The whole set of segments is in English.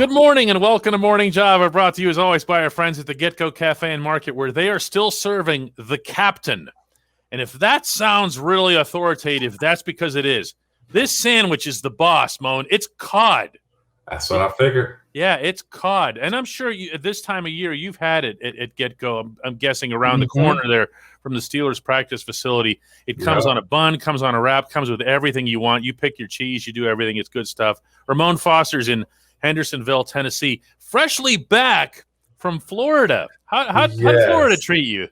Good morning and welcome to Morning Java, brought to you as always by our friends at the Get-Go Cafe and Market, where they are still serving the captain. And if that sounds really authoritative, that's because it is. This sandwich is the boss, Moan. It's cod. That's what I figured. Yeah, it's cod. And I'm sure at this time of year, you've had it at Get-Go. I'm guessing around the corner there from the Steelers practice facility. It comes on a bun, comes on a wrap, comes with everything you want. You pick your cheese, you do everything. It's good stuff. Ramon Foster's in Hendersonville, Tennessee, freshly back from Florida. How'd Florida treat you?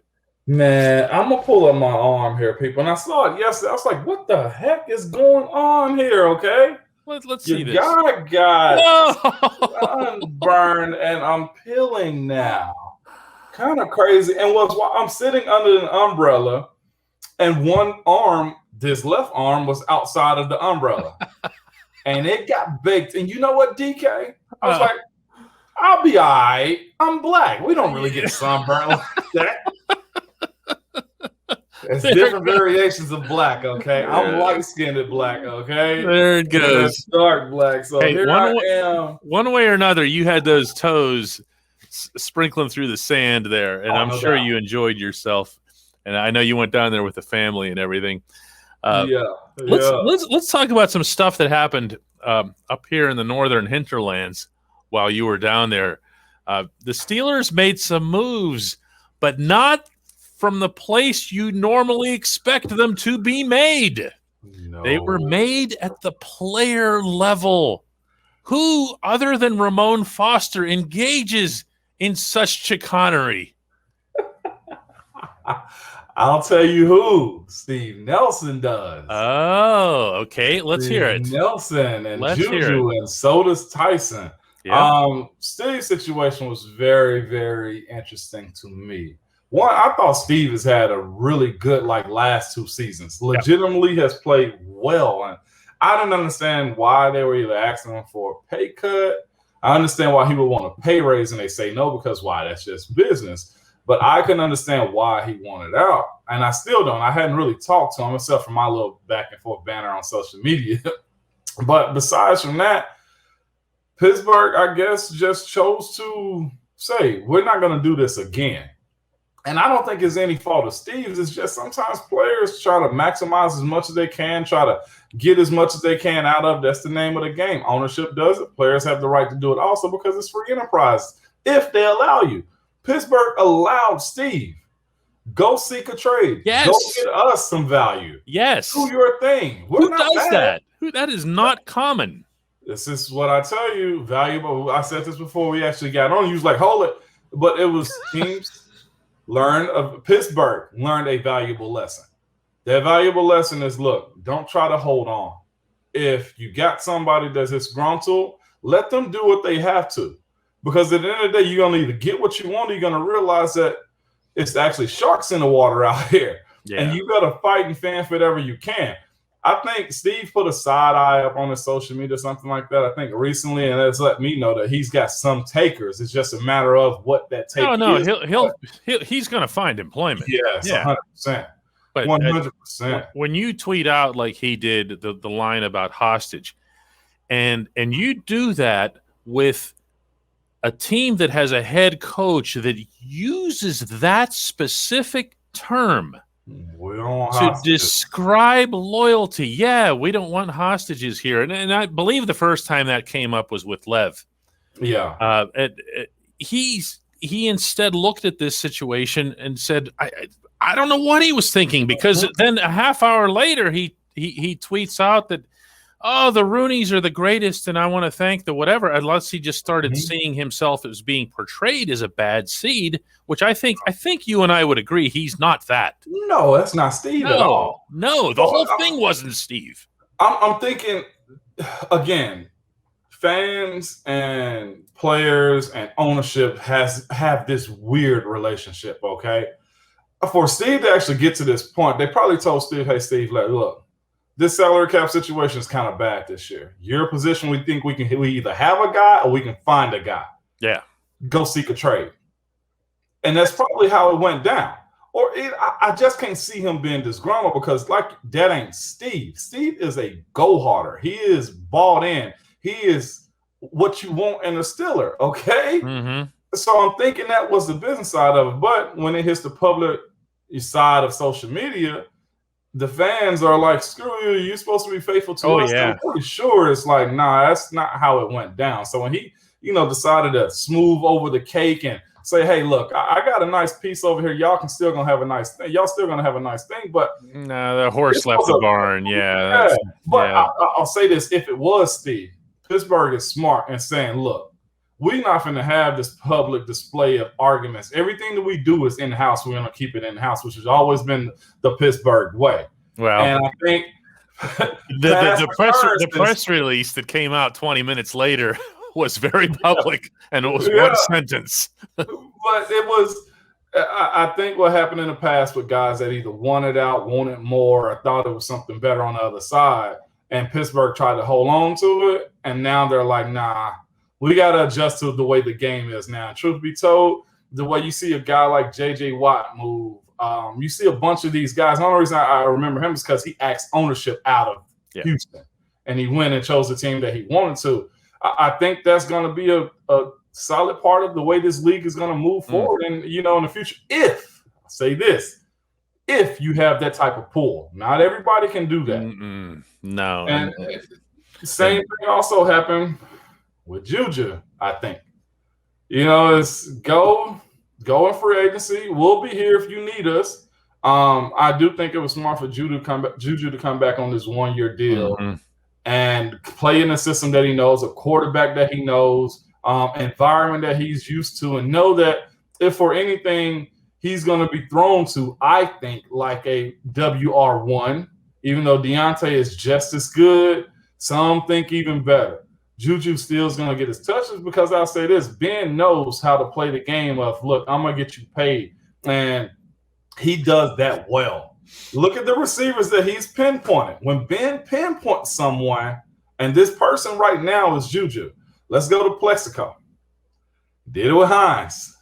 Man, I'm going to pull up my arm here, people. And I saw it yesterday. I was like, what the heck is going on here, okay? Let's see this. Your guy got unburned, and I'm peeling now. Kind of crazy. And I'm sitting under an umbrella, and one arm, this left arm, was outside of the umbrella. And it got baked. And you know what, DK? I was like, I'll be all right. I'm black. We don't really get sunburned like that. It's different variations of black, okay? I'm light-skinned black, okay? There it goes. Dark black. So hey, here I am. One way or another, you had those toes sprinkling through the sand there, and I'm sure you enjoyed yourself. And I know you went down there with the family and everything. Let's talk about some stuff that happened up here in the northern hinterlands while you were down there. The Steelers made some moves, but not from the place you normally expect them to be made. No. They were made at the player level. Who, other than Ramon Foster, engages in such chicanery? I'll tell you who. Steve Nelson does. Oh, okay. Let's hear it. Nelson and Juju, and so does Tyson. Yeah. Steve's situation was very, very interesting to me. One, I thought Steve has had a really good last two seasons. Legitimately has played well. And I don't understand why they were either asking him for a pay cut. I understand why he would want a pay raise and they say no because why? That's just business. But I can understand why he wanted out. And I still don't. I hadn't really talked to him except for my little back and forth banner on social media. But besides from that, Pittsburgh, I guess, just chose to say, we're not going to do this again. And I don't think it's any fault of Steve's. It's just sometimes players try to maximize as much as they can, try to get as much as they can out of. That's the name of the game. Ownership does it. Players have the right to do it also because it's free enterprise if they allow you. Pittsburgh allowed Steve. Go seek a trade. Yes. Go get us some value. Yes. Do your thing. Who does that? That is not common. This is what I tell you. Valuable. I said this before we actually got on. You was like, hold it. But it was teams Pittsburgh learned a valuable lesson. That valuable lesson is, look, don't try to hold on. If you got somebody that's disgruntled, let them do what they have to. Because at the end of the day, you're going to either get what you want or you're going to realize that it's actually sharks in the water out here. Yeah. And you got to fight and fan for whatever you can. I think Steve put a side eye up on his social media or something like that, I think recently, and it's let me know that he's got some takers. It's just a matter of what that take is. He's going to find employment. Yes, yeah. 100%. But 100%. When you tweet out like he did the line about hostage, and you do that with a team that has a head coach that uses that specific term to describe loyalty. Yeah, we don't want hostages here. And I believe the first time that came up was with Lev. Yeah. He instead looked at this situation and said, I don't know what he was thinking, because then a half hour later he tweets out that, oh, the Rooneys are the greatest, and I want to thank the whatever, unless he just started seeing himself as being portrayed as a bad seed, which I think you and I would agree he's not that. No, that's not Steve at all. No, the whole thing wasn't Steve. I'm thinking, again, fans and players and ownership have this weird relationship, okay? For Steve to actually get to this point, they probably told Steve, hey, Steve, look, this salary cap situation is kind of bad this year. Your position, we think we either have a guy or we can find a guy. Yeah. Go seek a trade. And that's probably how it went down. Or I just can't see him being disgruntled because that ain't Steve. Steve is a go-harder. He is bought in. He is what you want in a Steeler, okay? Mm-hmm. So I'm thinking that was the business side of it. But when it hits the public side of social media, the fans are like, screw you, you're supposed to be faithful to us. Yeah. I'm pretty sure it's like, nah, that's not how it went down. So when he, decided to smooth over the cake and say, hey, look, I got a nice piece over here. Y'all still gonna have a nice thing. Y'all still gonna have a nice thing, but no, the horse left the barn. Yeah. But I'll say this: if it was Steve, Pittsburgh is smart and saying, look, we're not going to have this public display of arguments. Everything that we do is in-house. We're going to keep it in-house, which has always been the Pittsburgh way. Well, and I think the press release that came out 20 minutes later was very public, and it was one sentence. But it was, I think what happened in the past with guys that either wanted out, wanted more, or thought it was something better on the other side, and Pittsburgh tried to hold on to it, and now they're like, nah, we got to adjust to the way the game is now. And truth be told, the way you see a guy like J.J. Watt move, you see a bunch of these guys. The only reason I remember him is because he asked ownership out of Houston, and he went and chose the team that he wanted to. I think that's going to be a solid part of the way this league is going to move forward, and in the future. If I say this, if you have that type of pull, not everybody can do that. No, and same thing also happened with Juju. I think it's go in free agency. We'll be here if you need us. I do think it was smart for Juju to come back on this 1-year deal. And play in a system that he knows, a quarterback that he knows, environment that he's used to, and know that if for anything he's going to be thrown to, I think, like a WR1, even though Deontay is just as good, some think even better. Juju still is going to get his touches because I'll say this, Ben knows how to play the game of, look, I'm going to get you paid. And he does that well. Look at the receivers that he's pinpointed. When Ben pinpoints someone, and this person right now is Juju. Let's go to Plexico. Did it with Hines.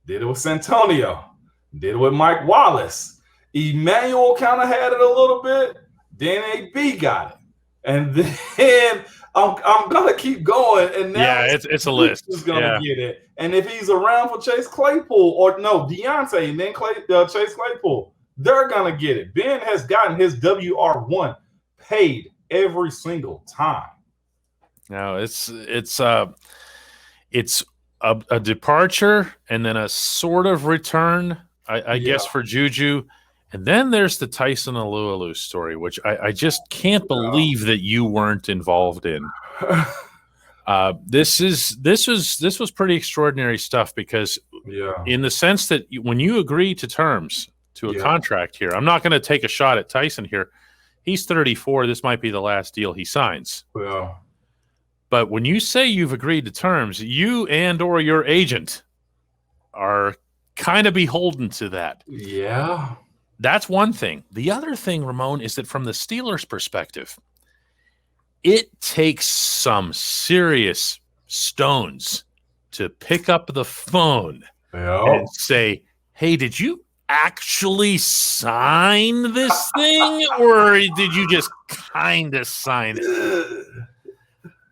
Did it with Santonio. Did it with Mike Wallace. Emmanuel kind of had it a little bit. Then AB got it. And then I'm going to keep going. And now it's a list. Who's going to get it? And if he's around for Chase Claypool, or no, Deontay, and then Chase Claypool, they're going to get it. Ben has gotten his WR1 paid every single time. Now it's a departure and then a sort of return, I guess, for Juju. And then there's the Tyson Alualu story, which I just can't believe that you weren't involved in. This was pretty extraordinary stuff because in the sense that when you agree to terms to a contract here, I'm not going to take a shot at Tyson here. He's 34. This might be the last deal he signs. Yeah. But when you say you've agreed to terms, you and or your agent are kind of beholden to that. Yeah. That's one thing. The other thing, Ramon, is that from the Steelers' perspective, it takes some serious stones to pick up the phone and say, hey, did you actually sign this thing, or did you just kind of sign it?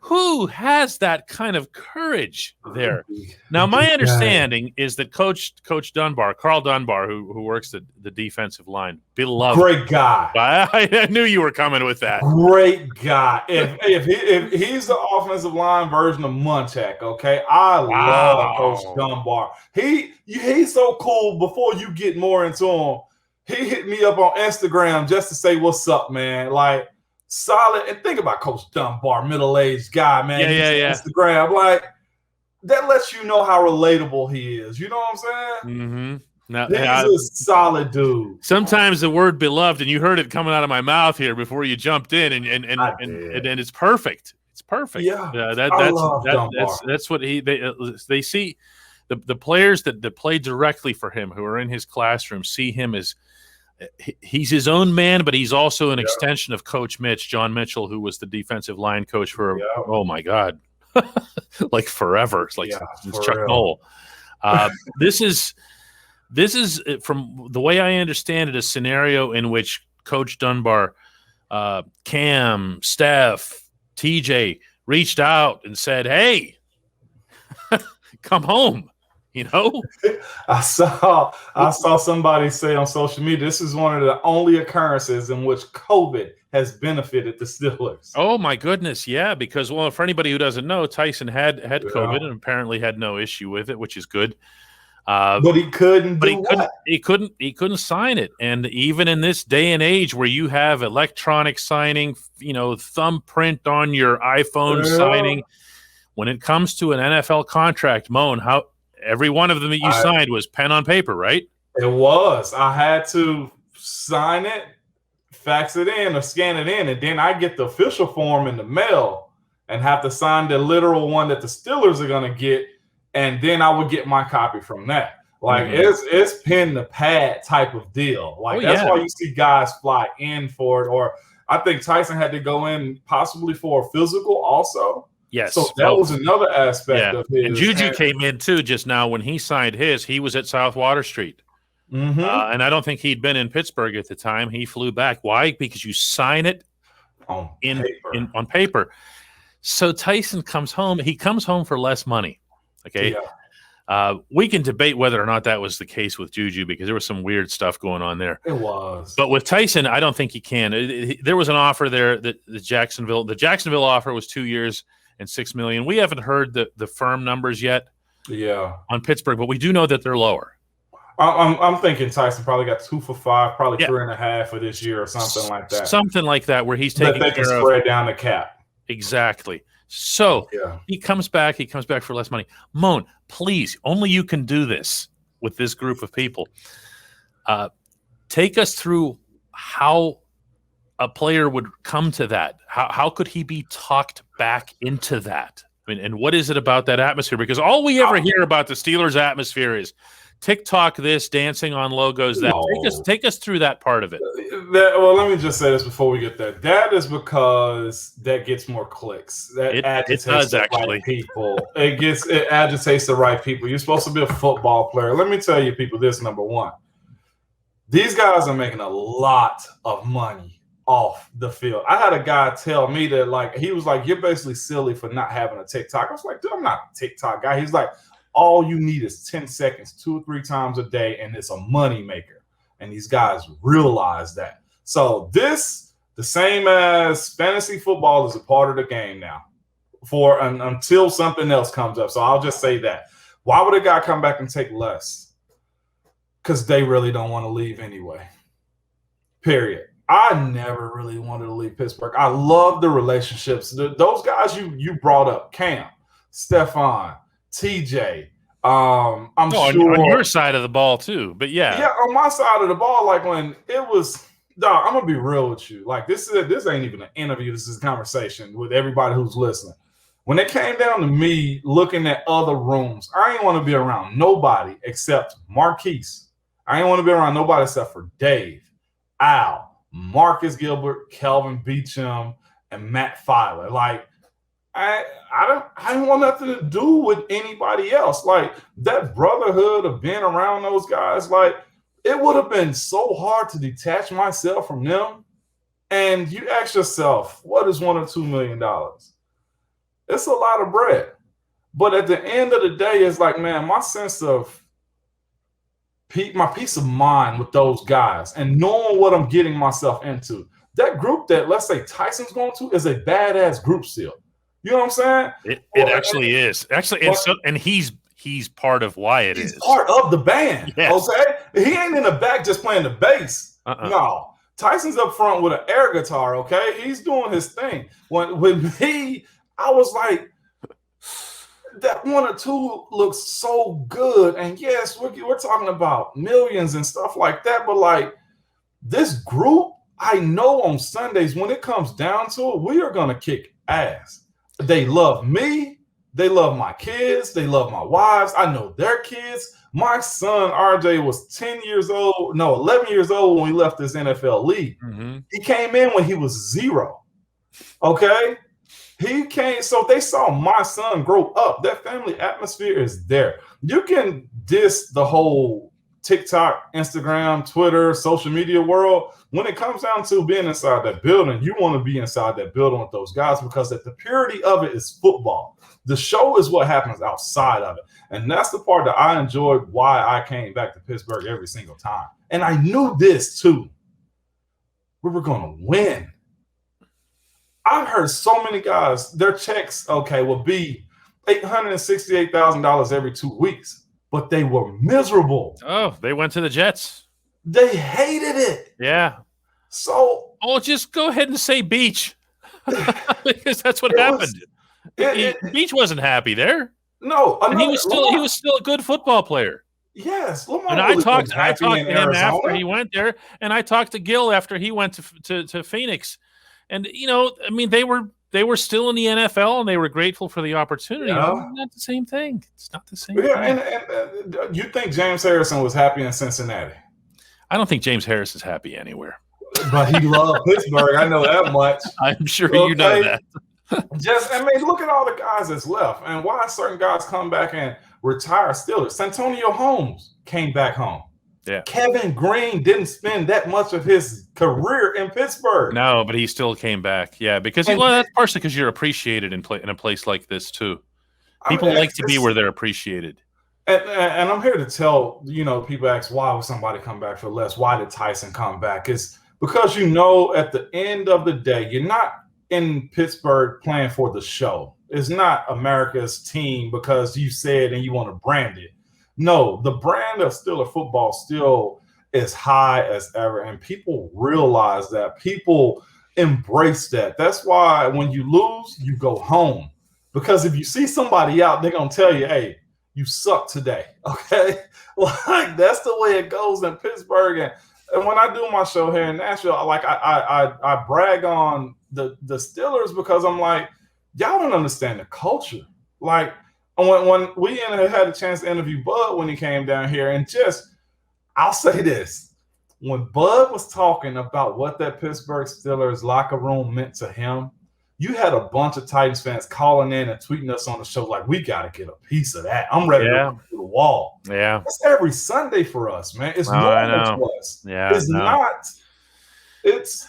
Who has that kind of courage there? Now, my understanding is that Coach Dunbar, Carl Dunbar, who works the defensive line, beloved, great guy. I knew you were coming with that. Great guy. If he's the offensive line version of Munchak, okay, I love Coach Dunbar. He's so cool. Before you get more into him, he hit me up on Instagram just to say what's up, man. Like, solid. And think about Coach Dunbar, middle-aged guy, man. Yeah. Instagram, like, that lets you know how relatable he is. You know what I'm saying? Mm-hmm. Now, he's a solid dude. Sometimes the word beloved, and you heard it coming out of my mouth here before you jumped in, and it's perfect. It's perfect. Yeah, that's what they see. The players that play directly for him, who are in his classroom, see him as he's his own man, but he's also an extension of Coach Mitch, John Mitchell, who was the defensive line coach for oh my God, like forever. It's like it's Chuck Noll. This is from the way I understand it, a scenario in which Coach Dunbar, Cam, Steph, TJ reached out and said, "Hey, come home." I saw somebody say on social media, this is one of the only occurrences in which COVID has benefited the Steelers. Oh my goodness, yeah, because for anybody who doesn't know, Tyson had COVID and apparently had no issue with it, which is good. But he couldn't He couldn't sign it. And even in this day and age where you have electronic signing, thumbprint on your iPhone signing, when it comes to an NFL contract, Moan, every one of them that you signed was pen on paper, right? It was. I had to sign it, fax it in, or scan it in, and then I get the official form in the mail and have to sign the literal one that the Steelers are going to get, and then I would get my copy from that. Like, it's pen to pad type of deal. Like, that's why you see guys fly in for it, or I think Tyson had to go in possibly for a physical also. Yes. So that was another aspect of his. And Juju came in too just now when he signed his. He was at South Water Street. And I don't think he'd been in Pittsburgh at the time. He flew back. Why? Because you sign it on paper. So Tyson comes home. He comes home for less money. Okay. Yeah. We can debate whether or not that was the case with Juju because there was some weird stuff going on there. It was. But with Tyson, I don't think he can. There was an offer there that the Jacksonville offer was 2 years and $6 million. We haven't heard the firm numbers yet. Yeah. On Pittsburgh, but we do know that they're lower. I'm thinking Tyson probably got 2 for $5, probably 3.5 for this year or something like that. Something like that, where he's taking they can spread down the cap. Exactly. So he comes back. He comes back for less money. Moan, please, only you can do this with this group of people. Take us through how a player would come to that. How could he be talked back into that? I mean, and what is it about that atmosphere? Because all we ever hear about the Steelers atmosphere is TikTok this, dancing on logos that. Take us through that part of it. Well, let me just say this before we get there. That is because that gets more clicks. That agitates the right people. It agitates the right people. You're supposed to be a football player. Let me tell you people this, number one. These guys are making a lot of money off the field. I had a guy tell me that, he was like, you're basically silly for not having a TikTok. I was like, dude, I'm not a TikTok guy. He's like, all you need is 10 seconds, 2 or 3 times a day, and it's a money maker. And these guys realize that. So the same as fantasy football, is a part of the game now until something else comes up. So I'll just say that. Why would a guy come back and take less? Because they really don't want to leave anyway. Period. I never really wanted to leave Pittsburgh. I love the relationships. Those guys you brought up, Cam, Stephon, TJ. I'm sure on your side of the ball too, but yeah, on my side of the ball, when it was, dog, I'm gonna be real with you. This ain't even an interview. This is a conversation with everybody who's listening. When it came down to me looking at other rooms, I ain't want to be around nobody except Marquise. I ain't want to be around nobody except for Dave, Al, Marcus Gilbert, Kelvin Beachum, and Matt Filer. I didn't want nothing to do with anybody else. That brotherhood of being around those guys, it would have been so hard to detach myself from them. And you ask yourself, what is $1 or $2 million? It's a lot of bread. But at the end of the day, it's man, my sense of my peace of mind with those guys and knowing what I'm getting myself into. That group that, let's say, Tyson's going to is a badass group still. You know what I'm saying? It actually is. Actually, and he's part of why it is. He's part of the band. Yes. Okay? He ain't in the back just playing the bass. No. Tyson's up front with an air guitar, okay? He's doing his thing. With me, I was like, that 1 or 2 looks so good. And yes, we're talking about millions and stuff like that. But this group, I know on Sundays when it comes down to it, we are going to kick ass. They love me. They love my kids. They love my wives. I know their kids. My son, RJ, was 11 years old when we left this NFL league. Mm-hmm. He came in when he was 0. Okay? He came, so they saw my son grow up. That family atmosphere is there. You can diss the whole TikTok, Instagram, Twitter, social media world, when it comes down to being inside that building, you want to be inside that building with those guys because the purity of it is football. The show is what happens outside of it. And that's the part that I enjoyed why I came back to Pittsburgh every single time. And I knew this too. We were going to win. I've heard so many guys, their checks, will be $868,000 every 2 weeks. But they were miserable. Oh, they went to the Jets. They hated it. Yeah. So, just go ahead and say Beach, because that's what happened. Beach wasn't happy there. No, and he was still a good football player. Yes, Lamar. And I talked to him after he went there, and I talked to Gil after he went to Phoenix, and they were still in the NFL, and they were grateful for the opportunity. Yeah. It's not the same thing. It's not the same thing. And you think James Harrison was happy in Cincinnati? I don't think James Harris is happy anywhere. But he loved Pittsburgh. I know that much. I'm sure you know that. Look at all the guys that's left, and why certain guys come back and retire Steelers. Santonio Holmes came back home. Yeah. Kevin Green didn't spend that much of his career in Pittsburgh. No, but he still came back. Yeah, because that's partially because you're appreciated in a place like this too. People like to be where they're appreciated. And I'm here to tell, people ask, why would somebody come back for less? Why did Tyson come back? It's because at the end of the day, you're not in Pittsburgh playing for the show. It's not America's team because you said and you want to brand it. No, the brand of Steeler football still is high as ever, and people realize that. People embrace that. That's why when you lose, you go home. Because if you see somebody out, they're going to tell you, hey, you suck today, okay? Like, that's the way it goes in Pittsburgh. And when I do my show here in Nashville, I brag on the Steelers because I'm like, y'all don't understand the culture. Like, when we had a chance to interview Bud when he came down here, and I'll say this. When Bud was talking about what that Pittsburgh Steelers locker room meant to him, you had a bunch of Titans fans calling in and tweeting us on the show like, we got to get a piece of that. I'm ready to go to the wall. Yeah. It's every Sunday for us, man. It's normal to us. Yeah, it's not. It's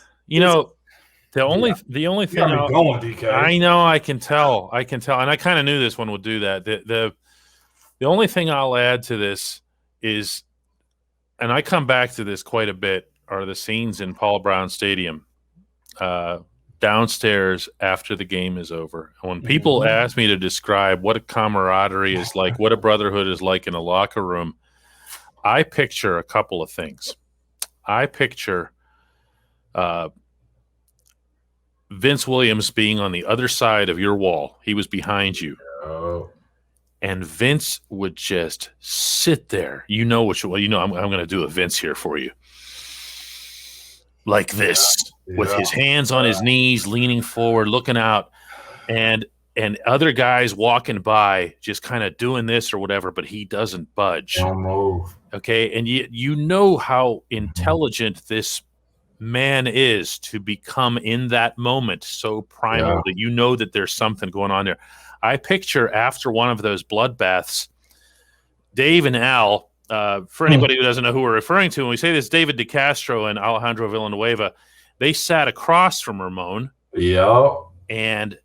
the only thing I know, I can tell, and I kind of knew this one would do that. The only thing I'll add to this is, and I come back to this quite a bit, are the scenes in Paul Brown Stadium. Downstairs after the game is over. And when people ask me to describe what a camaraderie is like, what a brotherhood is like in a locker room, I picture a couple of things. I picture Vince Williams being on the other side of your wall. He was behind you. Oh. And Vince would just sit there. I'm going to do a Vince here for you. Like this. With his hands on his knees, leaning forward, looking out, and other guys walking by just kind of doing this or whatever, but he doesn't budge. Don't move. Okay, and you know how intelligent this man is to become in that moment so primal that you know that there's something going on there. I picture after one of those bloodbaths, Dave and Al, for anybody who doesn't know who we're referring to, when we say this, David DeCastro and Alejandro Villanueva, they sat across from Ramon. Yeah. And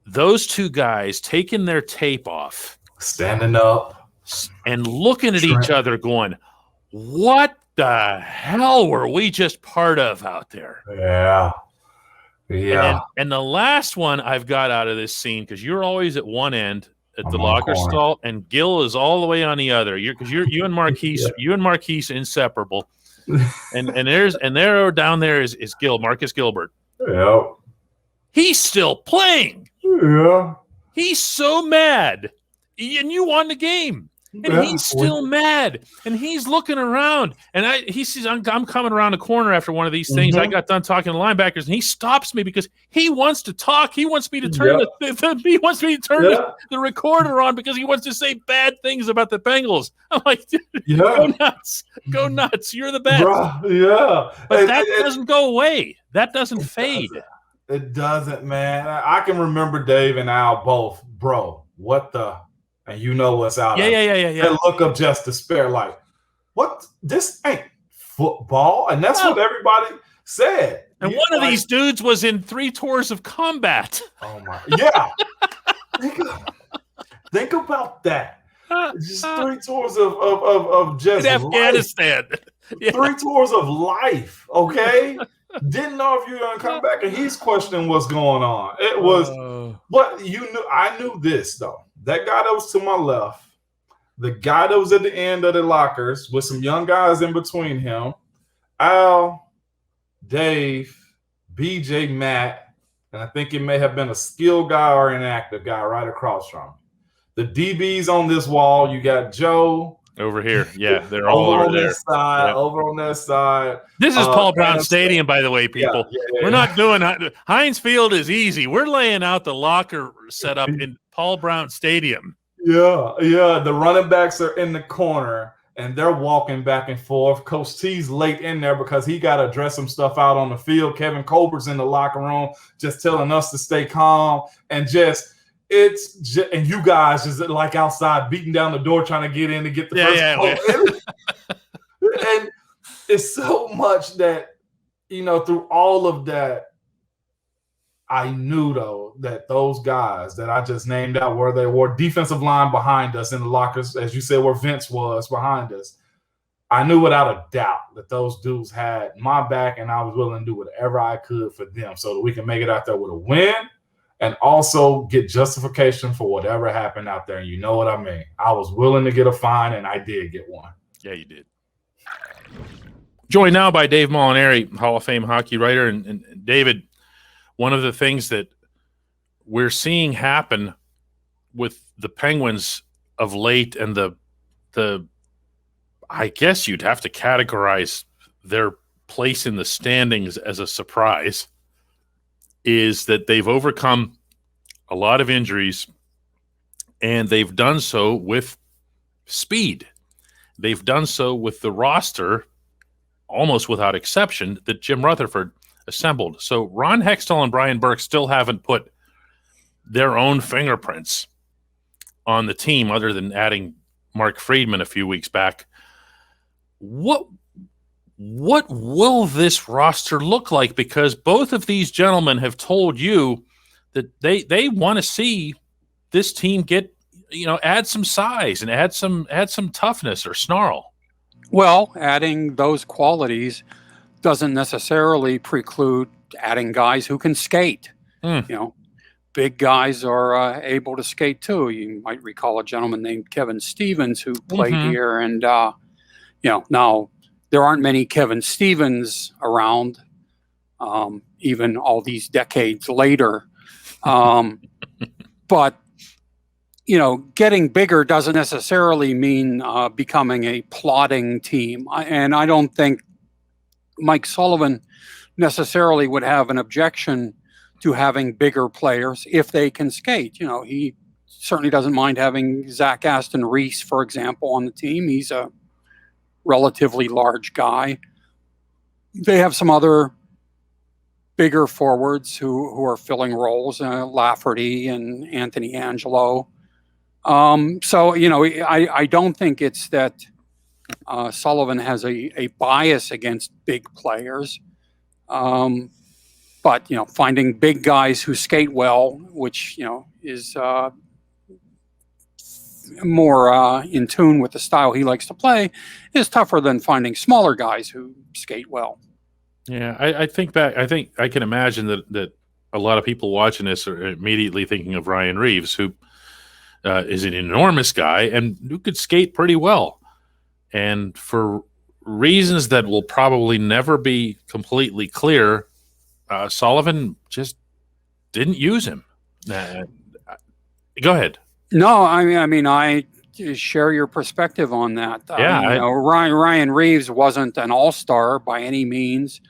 those two guys taking their tape off. Standing up. And looking at each other going, what the hell were we just part of out there? Yeah. Yeah. And the last one I've got out of this scene, because you're always at one end at the locker stall, and Gil is all the way on the other. You and Marquise inseparable. and there down there is Marcus Gilbert. Yeah. He's still playing. Yeah. He's so mad. And you won the game. And he's still mad. And he's looking around. And he sees I'm coming around the corner after one of these things. I got done talking to linebackers, and he stops me because he wants to talk. He wants me to turn the recorder on because he wants to say bad things about the Bengals. I'm like, go nuts. Go nuts. You're the best. Yeah. But that doesn't go away. That doesn't fade. It doesn't, man. I can remember Dave and Al both, bro. What the? And you know what's out. Yeah. That look of just despair, like, what? This ain't football. And that's what everybody said. And one of these dudes was in 3 tours of combat. Oh my, yeah. think about that. Just 3 tours of just in Afghanistan. Yeah. 3 tours of life. Okay. Didn't know if you were gonna come back, and he's questioning what's going on. It was, but I knew this though. That guy that was to my left, the guy that was at the end of the lockers with some young guys in between him, Al, Dave, BJ, Matt, and I think it may have been a skill guy or an active guy right across from him. The DBs on this wall, you got Joe over here. Yeah, they're all over there. Side, over on that side. This is Paul Brown Stadium, by the way, people. We're not doing Heinz Field is easy. We're laying out the locker setup in Paul Brown Stadium. Yeah. The running backs are in the corner, and they're walking back and forth. Coach T's late in there because he got to address some stuff out on the field. Kevin Colbert's in the locker room just telling us to stay calm and and you guys just like outside beating down the door trying to get in to get the first goal. And it's so much that, through all of that, I knew, though, that those guys that I just named out where they were, defensive line behind us in the lockers, as you said, where Vince was behind us, I knew without a doubt that those dudes had my back, and I was willing to do whatever I could for them so that we can make it out there with a win and also get justification for whatever happened out there. And you know what I mean. I was willing to get a fine, and I did get one. Yeah, you did. Joined now by Dave Molinari, Hall of Fame hockey writer. And David, one of the things that we're seeing happen with the Penguins of late, and the I guess you'd have to categorize their place in the standings as a surprise, is that they've overcome a lot of injuries, and they've done so with speed. They've done so with the roster, almost without exception, that Jim Rutherford assembled. So Ron Hextall and Brian Burke still haven't put their own fingerprints on the team other than adding Mark Friedman a few weeks back. What will this roster look like? Because both of these gentlemen have told you that they want to see this team get, add some size and add some toughness or snarl. Well, adding those qualities doesn't necessarily preclude adding guys who can skate. Big guys are able to skate too. You might recall a gentleman named Kevin Stevens who played here, and now there aren't many Kevin Stevens around, even all these decades later. But getting bigger doesn't necessarily mean becoming a plodding team. And I don't think Mike Sullivan necessarily would have an objection to having bigger players if they can skate. He certainly doesn't mind having Zach Aston Reese, for example, on the team. He's a relatively large guy. They have some other bigger forwards who are filling roles, Lafferty and Anthony Angelo. So, I don't think it's that Sullivan has a bias against big players. But, finding big guys who skate well, which, is more in tune with the style he likes to play, is tougher than finding smaller guys who skate well. Yeah, I think I can imagine that a lot of people watching this are immediately thinking of Ryan Reeves, who is an enormous guy and who could skate pretty well. And for reasons that will probably never be completely clear, Sullivan just didn't use him. Go ahead. No, I mean, I share your perspective on that. Yeah, Ryan Reeves wasn't an all-star by any means,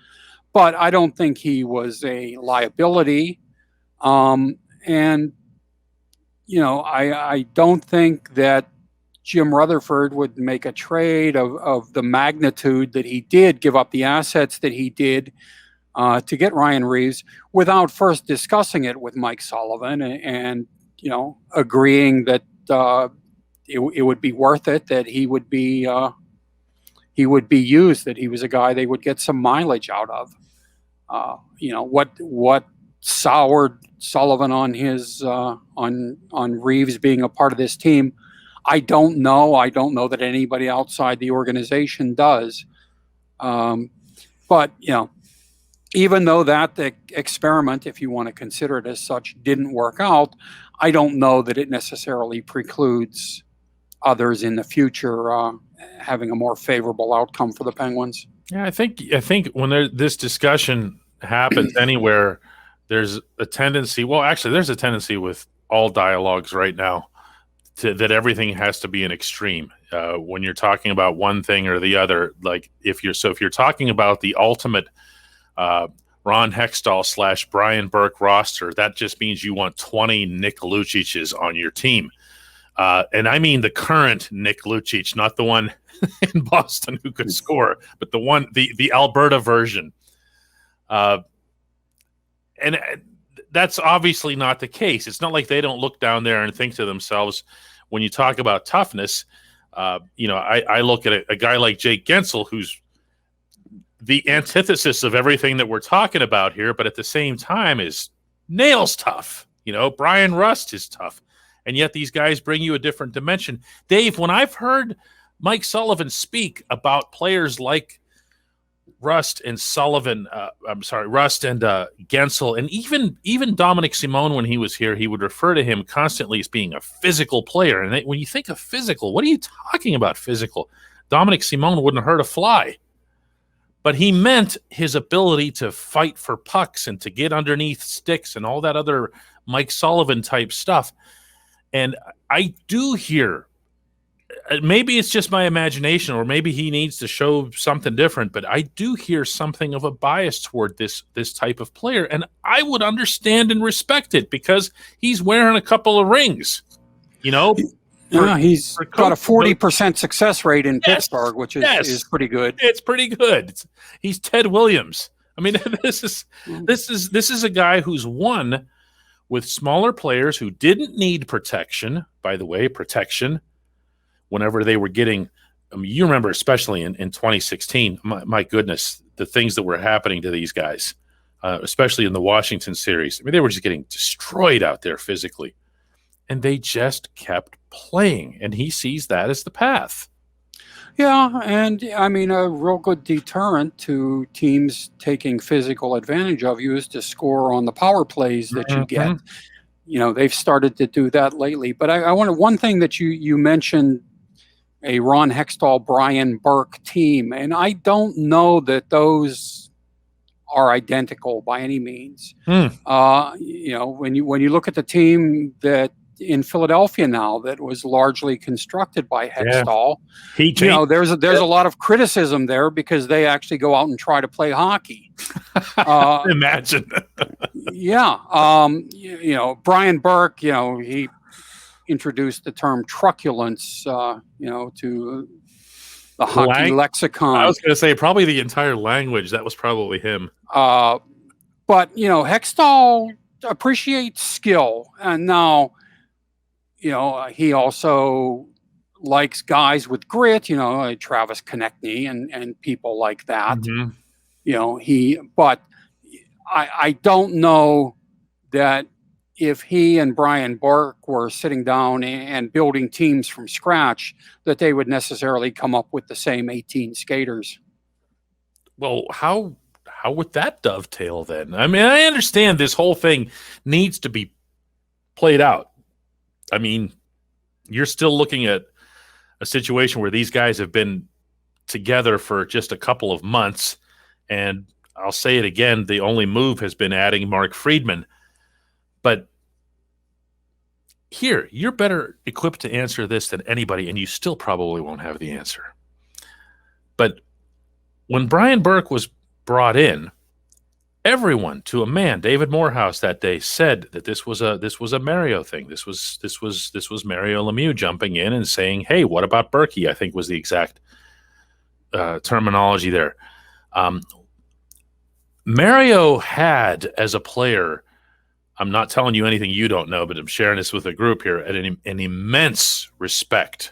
but I don't think he was a liability. And I don't think that Jim Rutherford would make a trade of the magnitude that he did, give up the assets that he did to get Ryan Reeves without first discussing it with Mike Sullivan and agreeing that it would be worth it, that he would be he would be used, that he was a guy they would get some mileage out of. What soured Sullivan on his on Reeves being a part of this team, I don't know. I don't know that anybody outside the organization does. But even though the experiment, if you want to consider it as such, didn't work out, I don't know that it necessarily precludes others in the future having a more favorable outcome for the Penguins. Yeah, I think when this discussion happens anywhere, there's a tendency. Well, actually, there's a tendency with all dialogues right now that everything has to be an extreme. When you're talking about one thing or the other, like if you're talking about the ultimate Ron Hextall / Brian Burke roster, that just means you want 20 Nick Lucic's on your team. And I mean the current Nick Lucic, not the one in Boston who could score, but the Alberta version. And that's obviously not the case. It's not like they don't look down there and think to themselves, when you talk about toughness, I look at a guy like Jake Gensel, who's the antithesis of everything that we're talking about here, but at the same time is nails tough. Brian Rust is tough. And yet these guys bring you a different dimension. Dave, when I've heard Mike Sullivan speak about players like Rust and Gensel, and even Dominic Simone, when he was here, he would refer to him constantly as being a physical player. And when you think of physical, what are you talking about physical? Dominic Simone wouldn't hurt a fly. But he meant his ability to fight for pucks and to get underneath sticks and all that other Mike Sullivan type stuff. And I do hear, maybe it's just my imagination, or maybe he needs to show something different, but I do hear something of a bias toward this type of player. And I would understand and respect it because he's wearing a couple of rings, he's got a 40% success rate in Pittsburgh, which is pretty good. It's pretty good. He's Ted Williams. I mean, this is a guy who's won with smaller players who didn't need protection. By the way, protection whenever they were getting, you remember, especially in 2016, my goodness, the things that were happening to these guys, especially in the Washington series. I mean, they were just getting destroyed out there physically. And they just kept playing, and he sees that as the path. Yeah, and I mean, a real good deterrent to teams taking physical advantage of you is to score on the power plays that you get. They've started to do that lately. But I wanted one thing that you mentioned, a Ron Hextall, Brian Burke team, and I don't know that those are identical by any means. When you look at the team that in Philadelphia now that was largely constructed by Hextall, there's a lot of criticism there because they actually go out and try to play hockey. Imagine. Brian Burke, he introduced the term truculence, to the hockey lexicon. I was going to say probably the entire language. That was probably him. But Hextall appreciates skill, and now, he also likes guys with grit, like Travis Konechny and people like that. But I don't know that if he and Brian Burke were sitting down and building teams from scratch, that they would necessarily come up with the same 18 skaters. Well, how would that dovetail then? I mean, I understand this whole thing needs to be played out. I mean, you're still looking at a situation where these guys have been together for just a couple of months, and I'll say it again, the only move has been adding Mark Friedman. But here, you're better equipped to answer this than anybody, and you still probably won't have the answer. But when Brian Burke was brought in, everyone, to a man, David Morehouse that day said that this was a Mario thing. This was Mario Lemieux jumping in and saying, "Hey, what about Berkey?" I think was the exact terminology there. Mario had, as a player, I'm not telling you anything you don't know, but I'm sharing this with a group here, an immense respect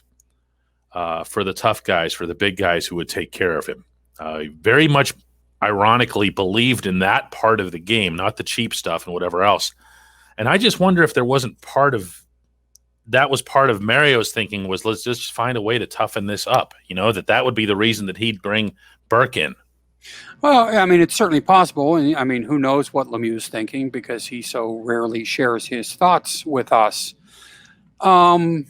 for the tough guys, for the big guys who would take care of him. Very much ironically believed in that part of the game, not the cheap stuff and whatever else. And I just wonder if there wasn't that was part of Mario's thinking was, let's just find a way to toughen this up, that would be the reason that he'd bring Burke in. Well, I mean, it's certainly possible. And I mean, who knows what Lemieux's thinking, because he so rarely shares his thoughts with us. I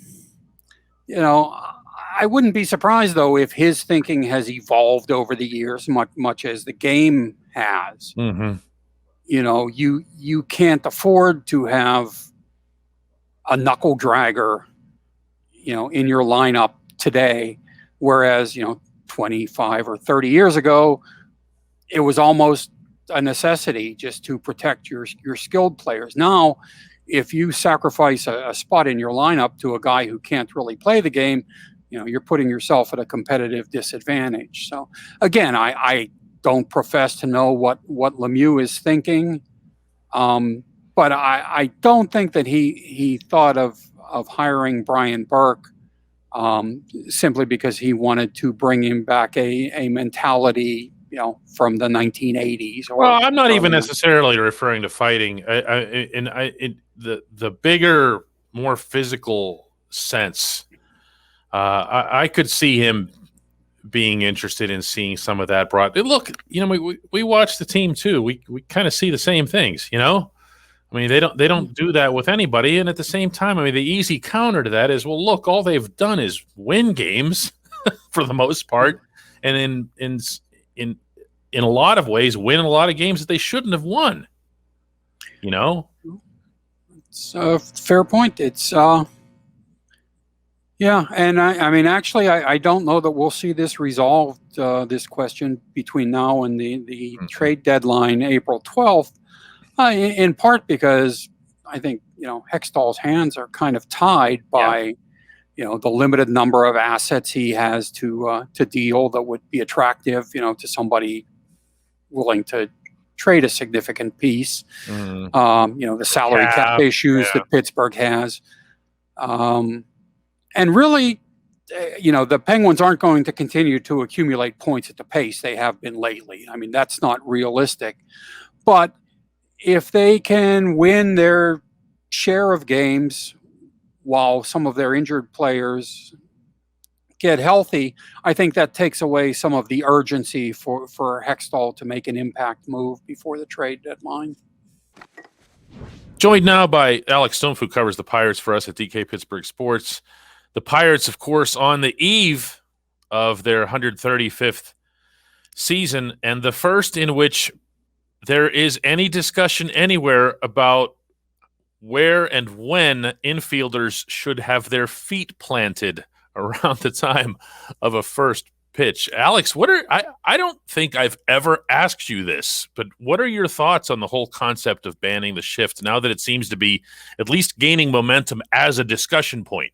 wouldn't be surprised, though, if his thinking has evolved over the years, much as the game has. Mm-hmm. You can't afford to have a knuckle dragger, in your lineup today, whereas 25 or 30 years ago, it was almost a necessity just to protect your skilled players. Now, if you sacrifice a spot in your lineup to a guy who can't really play the game, you're putting yourself at a competitive disadvantage. So again, I don't profess to know what Lemieux is thinking, but I don't think that he thought of hiring Brian Burke simply because he wanted to bring him back a mentality, from the 1980s. Well, I'm not even necessarily referring to fighting. The bigger, more physical sense, I could see him being interested in seeing some of that brought. Look, we watch the team too. We kind of see the same things, I mean, they don't do that with anybody. And at the same time, I mean, the easy counter to that is, well, look, all they've done is win games for the most part, and in a lot of ways, win a lot of games that they shouldn't have won. It's a fair point. It's yeah, and I mean, actually, I don't know that we'll see this resolved, this question, between now and the trade deadline, April 12th. In part because I think, Hextall's hands are kind of tied by, the limited number of assets he has to deal that would be attractive, to somebody willing to trade a significant piece. The salary cap issues that Pittsburgh has. And really, the Penguins aren't going to continue to accumulate points at the pace they have been lately. I mean, that's not realistic. But if they can win their share of games while some of their injured players get healthy, I think that takes away some of the urgency for Hextall to make an impact move before the trade deadline. Joined now by Alex Stumpf, who covers the Pirates for us at DK Pittsburgh Sports. The Pirates, of course, on the eve of their 135th season, and the first in which there is any discussion anywhere about where and when infielders should have their feet planted around the time of a first pitch. Alex, I don't think I've ever asked you this, but what are your thoughts on the whole concept of banning the shift now that it seems to be at least gaining momentum as a discussion point?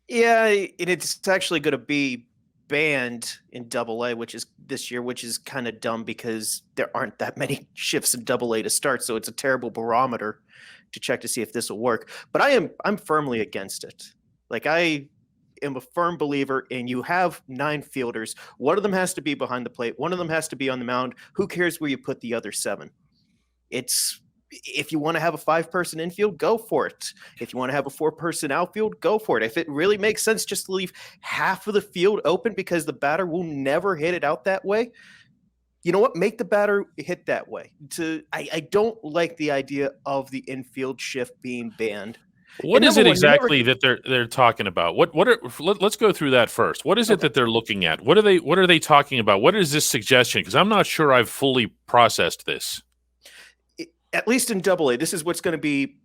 Yeah, it's actually going to be banned in AA, which is this year, which is kind of dumb because there aren't that many shifts in AA to start, so it's a terrible barometer to check to see if this will work. But I'm firmly against it. Like, I am a firm believer in, you have 9 fielders. One of them has to be behind the plate. One of them has to be on the mound. Who cares where you put the other 7? If you want to have a 5-person infield, go for it. If you want to have a 4-person outfield, go for it. If it really makes sense just to leave half of the field open because the batter will never hit it out that way, you know what? Make the batter hit that way. I don't like the idea of the infield shift being banned. What is it exactly that they're talking about? Let's go through that first. What is it that they're looking at? What are they talking about? What is this suggestion? Because I'm not sure I've fully processed this. At least in AA, this is what's going to be.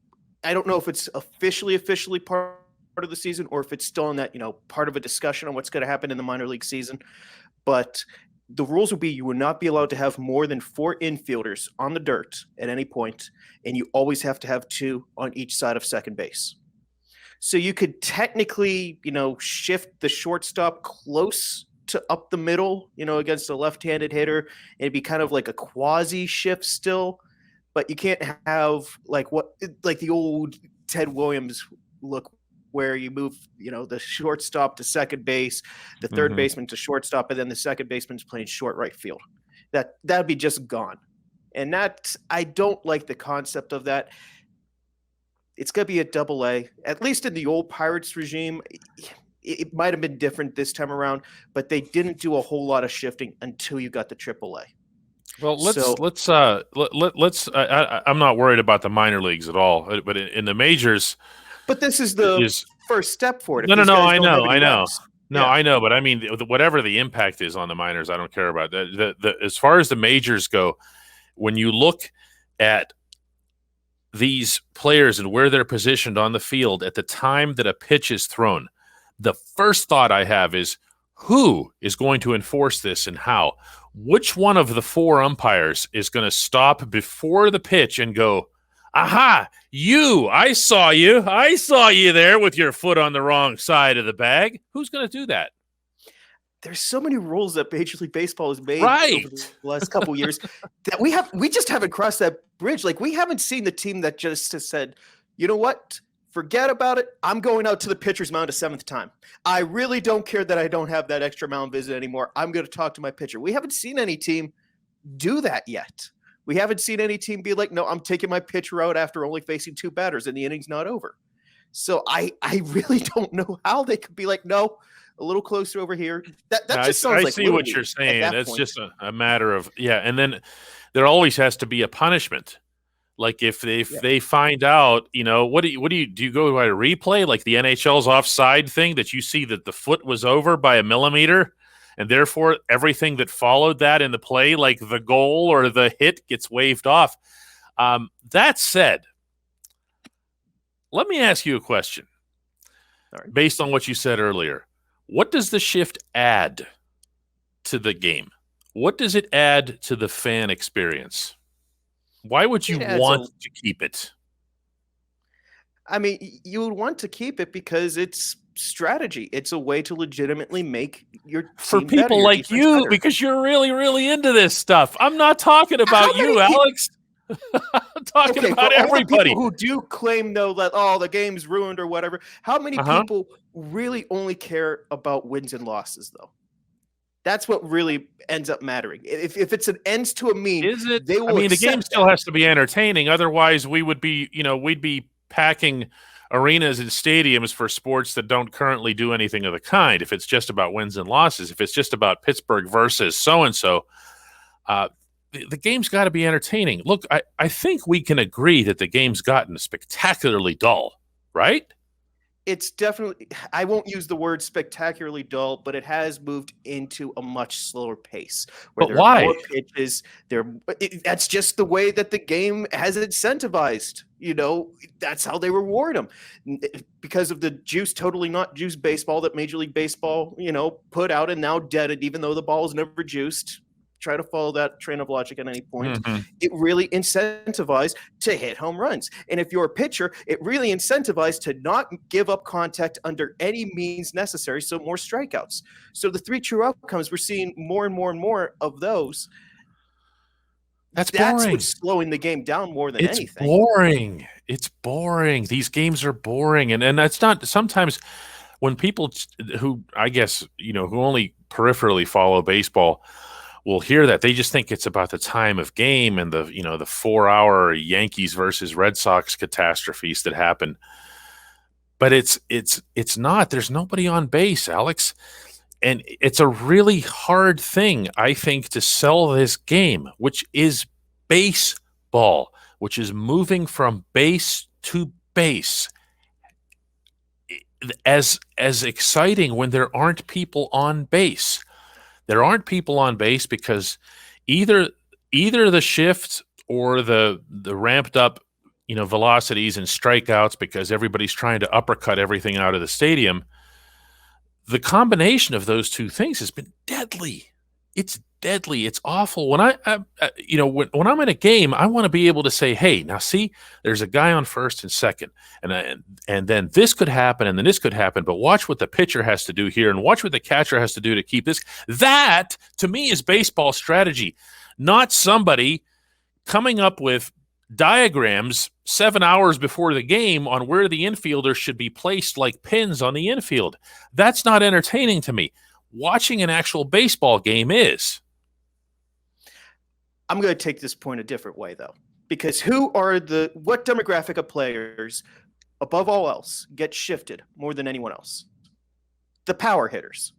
I don't know if it's officially part of the season or if it's still in that, part of a discussion on what's going to happen in the minor league season. But the rules will be you will not be allowed to have more than 4 infielders on the dirt at any point, and you always have to have 2 on each side of second base. So you could technically, shift the shortstop close to up the middle, against a left-handed hitter, and it'd be kind of like a quasi shift still. But you can't have like the old Ted Williams look where you move, the shortstop to second base, the third baseman to shortstop, and then the second baseman's playing short right field. That'd be just gone. And I don't like the concept of that. It's going to be a Double-A. At least in the old Pirates regime, it might have been different this time around, but they didn't do a whole lot of shifting until you got the Triple-A. Well, let's. I'm not worried about the minor leagues at all, but in the majors. But this is the first step for it. No, I know. No, I know, but I mean, whatever the impact is on the minors, I don't care about that. As far as the majors go, when you look at these players and where they're positioned on the field at the time that a pitch is thrown, the first thought I have is, who is going to enforce this and how? Which one of the 4 umpires is going to stop before the pitch and go, aha, I saw you there with your foot on the wrong side of the bag. Who's going to do that? There's so many rules that Major League Baseball has made over the last couple of years that we just haven't crossed that bridge. Like, we haven't seen the team that just has said, you know what? Forget about it. I'm going out to the pitcher's mound a 7th time. I really don't care that I don't have that extra mound visit anymore. I'm going to talk to my pitcher. We haven't seen any team do that yet. We haven't seen any team be like, no, I'm taking my pitcher out after only facing 2 batters and the inning's not over. So I really don't know how they could be like, no, a little closer over here. That just sounds like I see what you're saying. That's just a matter of, and then there always has to be a punishment. Like if they find out, what do you go by a replay, like the NHL's offside thing, that you see that the foot was over by a millimeter, and therefore everything that followed that in the play, like the goal or the hit, gets waved off. That said, let me ask you a question. Based on what you said earlier, what does the shift add to the game? What does it add to the fan experience? Why would you want to keep it? I mean, you would want to keep it because it's strategy. It's a way to legitimately make your team for people better, like you, better. Because you're really, really into this stuff. I'm not talking about you, Alex. I'm talking about everybody people who do claim, though, that the game's ruined or whatever. How many people really only care about wins and losses, though? That's what really ends up mattering. If it's an ends to a mean, is it? They will the game still has to be entertaining. Otherwise, we would be, we'd be packing arenas and stadiums for sports that don't currently do anything of the kind. If it's just about wins and losses, if it's just about Pittsburgh versus so-and-so, the game's got to be entertaining. Look, I think we can agree that the game's gotten spectacularly dull, right? It's definitely, I won't use the word spectacularly dull, but it has moved into a much slower pace. But why? More pitches. That's just the way that the game has incentivized. That's how they reward them. Because of the totally not juice baseball that Major League Baseball, put out and now deaded, even though the ball is never juiced. Try to follow that train of logic at any point. It really incentivized to hit home runs. And if you're a pitcher, it really incentivized to not give up contact under any means necessary, so more strikeouts. So the 3 true outcomes, we're seeing more and more and more of those. That's boring. What's slowing the game down more than anything. It's boring. These games are boring. And that's not, sometimes when people who, I guess, who only peripherally follow baseball will hear that, they just think it's about the time of game and the 4-hour Yankees versus Red Sox catastrophes that happen. But it's not. There's nobody on base, Alex. And it's a really hard thing, I think, to sell this game, which is baseball, which is moving from base to base, as exciting when there aren't people on base. There aren't people on base because either the shift or the ramped up, velocities and strikeouts, because everybody's trying to uppercut everything out of the stadium. The combination of those two things has been deadly. It's deadly. It's awful. When when I'm in a game, I want to be able to say, "Hey, now see, there's a guy on first and second, and then this could happen, and then this could happen. But watch what the pitcher has to do here, and watch what the catcher has to do to keep this." That, to me, is baseball strategy, not somebody coming up with diagrams 7 hours before the game on where the infielders should be placed like pins on the infield. That's not entertaining to me. Watching an actual baseball game is. I'm going to take this point a different way, though, because what demographic of players, above all else, get shifted more than anyone else? The power hitters,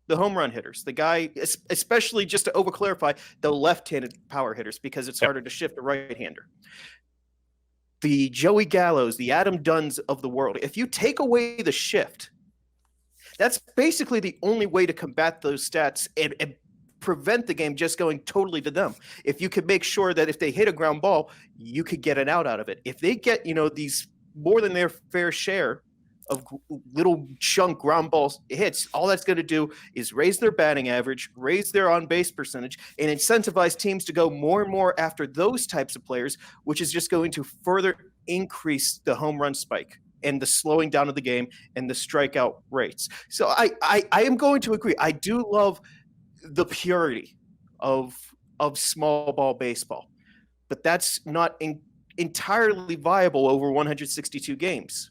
the home run hitters, the guy, especially just to overclarify, the left-handed power hitters, because it's harder to shift a right-hander. The Joey Gallos, the Adam Dunns of the world. If you take away the shift, that's basically the only way to combat those stats and prevent the game just going totally to them. If you could make sure that if they hit a ground ball, you could get an out of it. If they get, these more than their fair share of little chunk ground ball hits, all that's going to do is raise their batting average, raise their on-base percentage, and incentivize teams to go more and more after those types of players, which is just going to further increase the home run spike and the slowing down of the game and the strikeout rates. So I am going to agree. I do love the purity of small ball baseball, but that's not entirely viable over 162 games.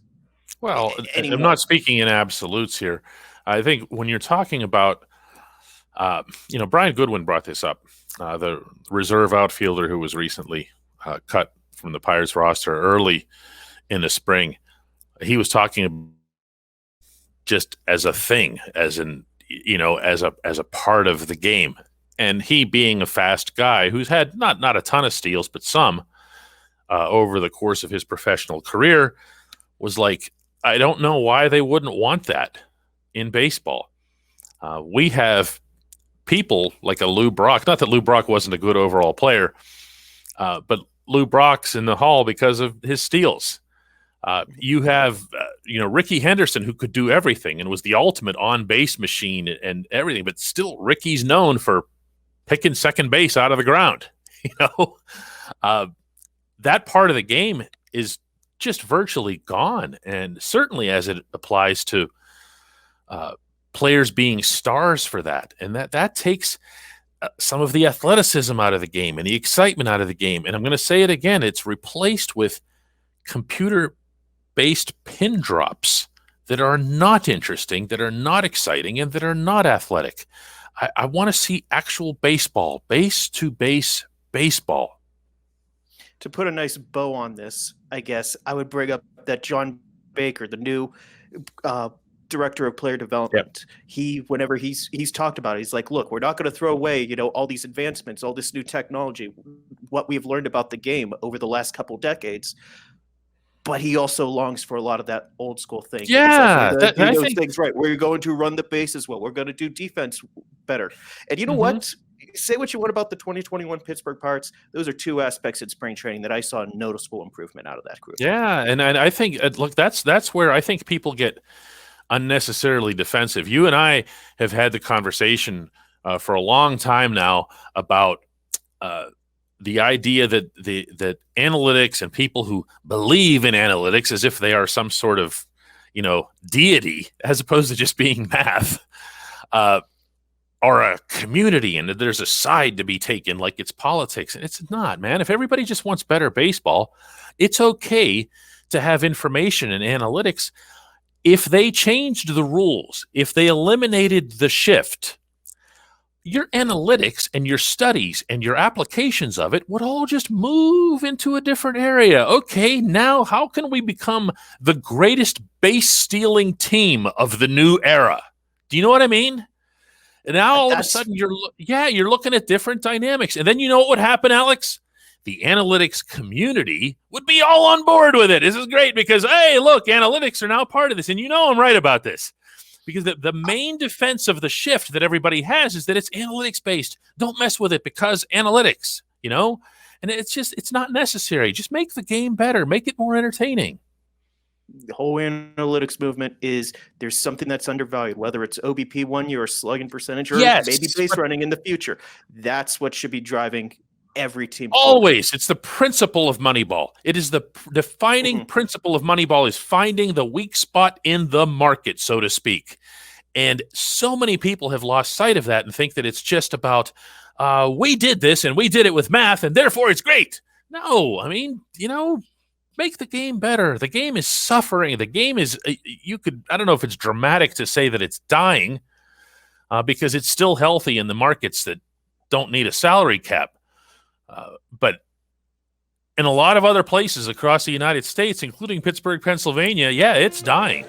Well, anymore. I'm not speaking in absolutes here. I think when you're talking about, Brian Goodwin brought this up, the reserve outfielder who was recently cut from the Pirates roster early in the spring. He was talking just as a thing, as a part of the game. And he being a fast guy who's had not a ton of steals, but some over the course of his professional career, was like, I don't know why they wouldn't want that in baseball. We have people like a Lou Brock, not that Lou Brock wasn't a good overall player, but Lou Brock's in the Hall because of his steals. You have, Ricky Henderson, who could do everything and was the ultimate on-base machine and everything, but still Ricky's known for picking second base out of the ground. That part of the game is just virtually gone, and certainly as it applies to players being stars for that. And that takes some of the athleticism out of the game and the excitement out of the game. And I'm going to say it again, it's replaced with computer-based pin drops that are not interesting, that are not exciting, and that are not athletic. I want to see actual baseball, base-to-base baseball. To put a nice bow on this, I guess I would bring up that John Baker, the new director of player development. Yep. Whenever he's talked about it, he's like, look, we're not going to throw away, all these advancements, all this new technology, what we've learned about the game over the last couple decades. But he also longs for a lot of that old school thing. Yeah, things right. We're going to run the bases well. We're going to do defense better. And you know what? Say what you want about the 2021 Pittsburgh Pirates. Those are two aspects in spring training that I saw a noticeable improvement out of that group. Yeah, and I think, look, that's where I think people get unnecessarily defensive. You and I have had the conversation for a long time now about the idea that analytics and people who believe in analytics as if they are some sort of, deity, as opposed to just being math, are a community, and there's a side to be taken like it's politics. And it's not, man. If everybody just wants better baseball, it's okay to have information and analytics. If they changed the rules, if they eliminated the shift, your analytics and your studies and your applications of it would all just move into a different area. Okay, now how can we become the greatest base-stealing team of the new era? Do you know what I mean? And now all of a sudden you're looking at different dynamics. And then you know what would happen, Alex? The analytics community would be all on board with it. This is great because, hey, look, analytics are now part of this. And I'm right about this. Because the main defense of the shift that everybody has is that it's analytics-based. Don't mess with it because analytics, And it's not necessary. Just make the game better. Make it more entertaining. The whole analytics movement is there's something that's undervalued, whether it's OBP 1 year or slugging percentage or maybe base running in the future. That's what should be driving every team. Always. It's the principle of Moneyball. It is the defining principle of Moneyball is finding the weak spot in the market, so to speak. And so many people have lost sight of that and think that it's just about we did this and we did it with math and therefore it's great. No, I mean, make the game better. The game is suffering. The game is, I don't know if it's dramatic to say that it's dying because it's still healthy in the markets that don't need a salary cap. But in a lot of other places across the United States, including Pittsburgh, Pennsylvania, yeah, it's dying.